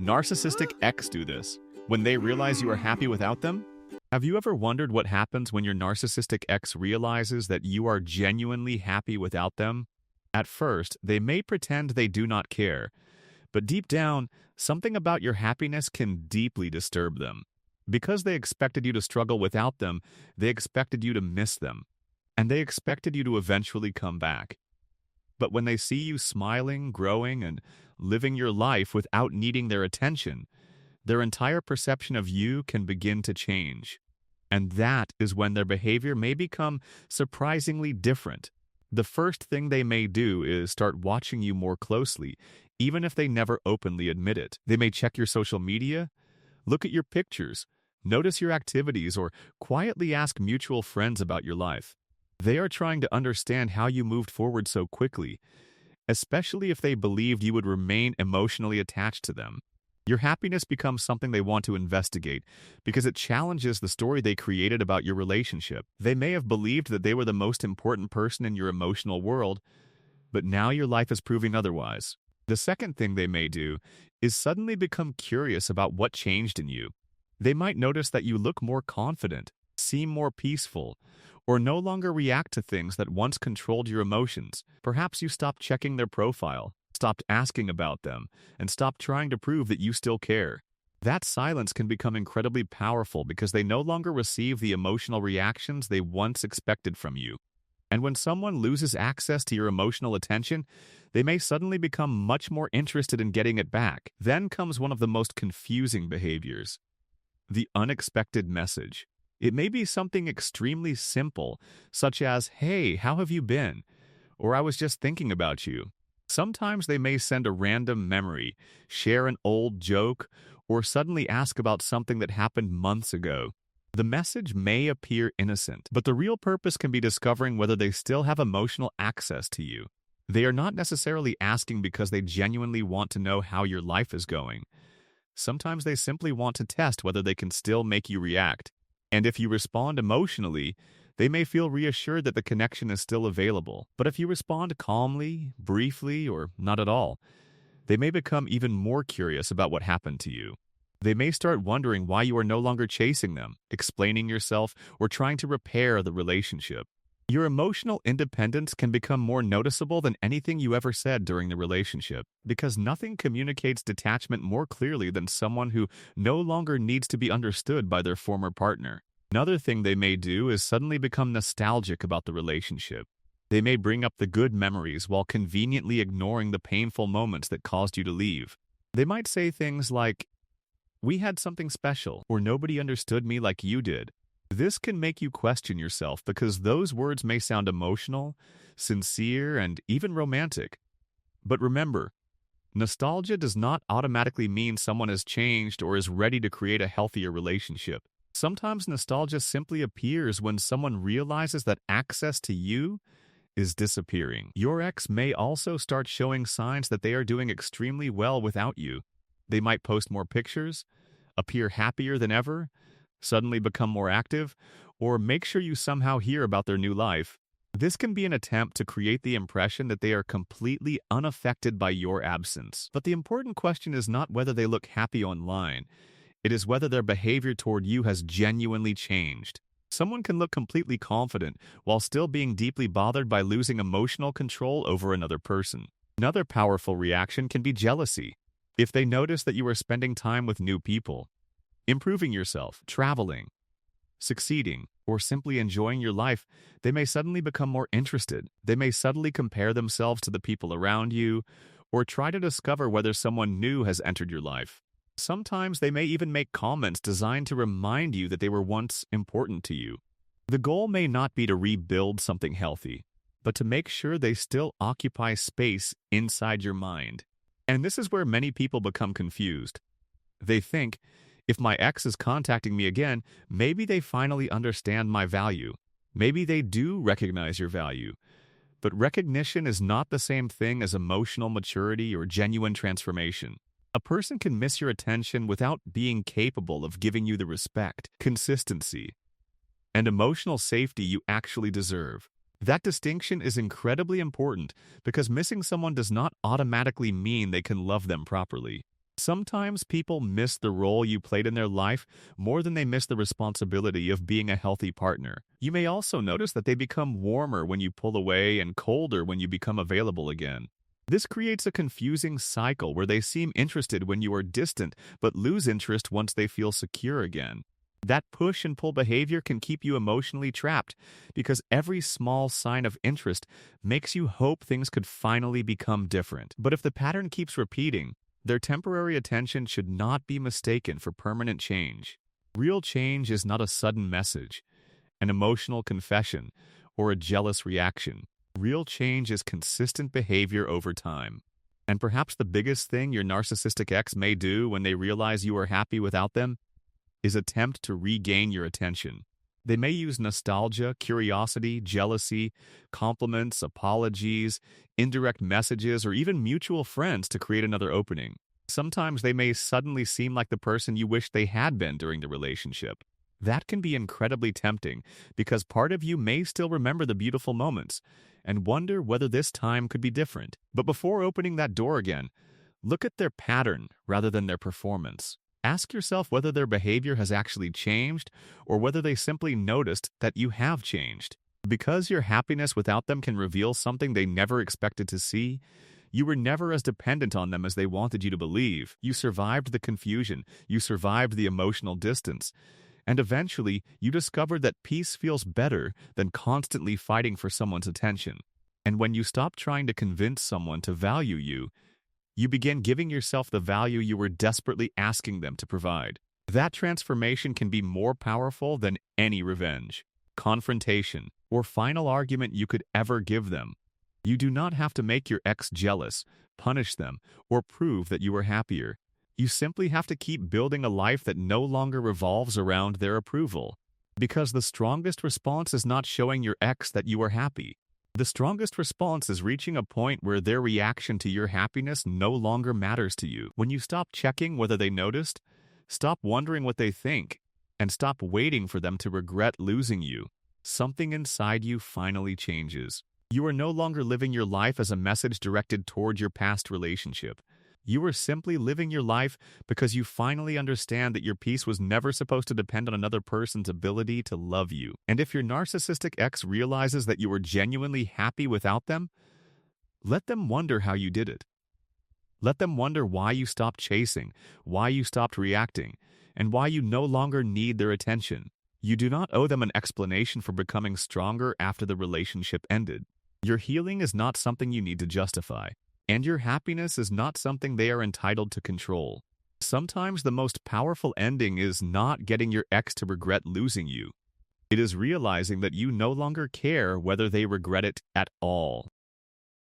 Narcissistic ex do this when they realize you are happy without them. Have you ever wondered what happens when your narcissistic ex realizes that you are genuinely happy without them? At first, they may pretend they do not care, but deep down, something about your happiness can deeply disturb them. Because they expected you to struggle without them, they expected you to miss them, and they expected you to eventually come back. But when they see you smiling, growing, and living your life without needing their attention, their entire perception of you can begin to change. And that is when their behavior may become surprisingly different. The first thing they may do is start watching you more closely, even if they never openly admit it. They may check your social media, look at your pictures, notice your activities, or quietly ask mutual friends about your life. They are trying to understand how you moved forward so quickly, especially if they believed you would remain emotionally attached to them. Your happiness becomes something they want to investigate because it challenges the story they created about your relationship. They may have believed that they were the most important person in your emotional world, but now your life is proving otherwise. The second thing they may do is suddenly become curious about what changed in you. They might notice that you look more confident, seem more peaceful, or no longer react to things that once controlled your emotions. Perhaps you stopped checking their profile, stopped asking about them, and stopped trying to prove that you still care. That silence can become incredibly powerful because they no longer receive the emotional reactions they once expected from you. And when someone loses access to your emotional attention, they may suddenly become much more interested in getting it back. Then comes one of the most confusing behaviors: the unexpected message. It may be something extremely simple, such as, "Hey, how have you been?" or "I was just thinking about you." Sometimes they may send a random memory, share an old joke, or suddenly ask about something that happened months ago. The message may appear innocent, but the real purpose can be discovering whether they still have emotional access to you. They are not necessarily asking because they genuinely want to know how your life is going. Sometimes they simply want to test whether they can still make you react. And if you respond emotionally, they may feel reassured that the connection is still available. But if you respond calmly, briefly, or not at all, they may become even more curious about what happened to you. They may start wondering why you are no longer chasing them, explaining yourself, or trying to repair the relationship. Your emotional independence can become more noticeable than anything you ever said during the relationship, because nothing communicates detachment more clearly than someone who no longer needs to be understood by their former partner. Another thing they may do is suddenly become nostalgic about the relationship. They may bring up the good memories while conveniently ignoring the painful moments that caused you to leave. They might say things like, "We had something special," or "Nobody understood me like you did." This can make you question yourself because those words may sound emotional, sincere, and even romantic. But remember, nostalgia does not automatically mean someone has changed or is ready to create a healthier relationship. Sometimes nostalgia simply appears when someone realizes that access to you is disappearing. Your ex may also start showing signs that they are doing extremely well without you. They might post more pictures, appear happier than ever, suddenly become more active, or make sure you somehow hear about their new life. This can be an attempt to create the impression that they are completely unaffected by your absence. But the important question is not whether they look happy online. It is whether their behavior toward you has genuinely changed. Someone can look completely confident while still being deeply bothered by losing emotional control over another person. Another powerful reaction can be jealousy. If they notice that you are spending time with new people, improving yourself, traveling, succeeding, or simply enjoying your life, they may suddenly become more interested. They may subtly compare themselves to the people around you, or try to discover whether someone new has entered your life. Sometimes they may even make comments designed to remind you that they were once important to you. The goal may not be to rebuild something healthy, but to make sure they still occupy space inside your mind. And this is where many people become confused. They think, if my ex is contacting me again, maybe they finally understand my value. Maybe they do recognize your value. But recognition is not the same thing as emotional maturity or genuine transformation. A person can miss your attention without being capable of giving you the respect, consistency, and emotional safety you actually deserve. That distinction is incredibly important because missing someone does not automatically mean they can love them properly. Sometimes people miss the role you played in their life more than they miss the responsibility of being a healthy partner. You may also notice that they become warmer when you pull away and colder when you become available again. This creates a confusing cycle where they seem interested when you are distant but lose interest once they feel secure again. That push and pull behavior can keep you emotionally trapped because every small sign of interest makes you hope things could finally become different. But if the pattern keeps repeating, their temporary attention should not be mistaken for permanent change. Real change is not a sudden message, an emotional confession, or a jealous reaction. Real change is consistent behavior over time. And perhaps the biggest thing your narcissistic ex may do when they realize you are happy without them is attempt to regain your attention. They may use nostalgia, curiosity, jealousy, compliments, apologies, indirect messages, or even mutual friends to create another opening. Sometimes they may suddenly seem like the person you wish they had been during the relationship. That can be incredibly tempting because part of you may still remember the beautiful moments and wonder whether this time could be different. But before opening that door again, look at their pattern rather than their performance. Ask yourself whether their behavior has actually changed or whether they simply noticed that you have changed. Because your happiness without them can reveal something they never expected to see, you were never as dependent on them as they wanted you to believe. You survived the confusion, you survived the emotional distance, and eventually you discovered that peace feels better than constantly fighting for someone's attention. And when you stop trying to convince someone to value you begin giving yourself the value you were desperately asking them to provide. That transformation can be more powerful than any revenge, confrontation, or final argument you could ever give them. You do not have to make your ex jealous, punish them, or prove that you are happier. You simply have to keep building a life that no longer revolves around their approval. Because the strongest response is not showing your ex that you are happy. The strongest response is reaching a point where their reaction to your happiness no longer matters to you. When you stop checking whether they noticed, stop wondering what they think, and stop waiting for them to regret losing you, something inside you finally changes. You are no longer living your life as a message directed toward your past relationship. You are simply living your life because you finally understand that your peace was never supposed to depend on another person's ability to love you. And if your narcissistic ex realizes that you were genuinely happy without them, let them wonder how you did it. Let them wonder why you stopped chasing, why you stopped reacting, and why you no longer need their attention. You do not owe them an explanation for becoming stronger after the relationship ended. Your healing is not something you need to justify. And your happiness is not something they are entitled to control. Sometimes the most powerful ending is not getting your ex to regret losing you. It is realizing that you no longer care whether they regret it at all.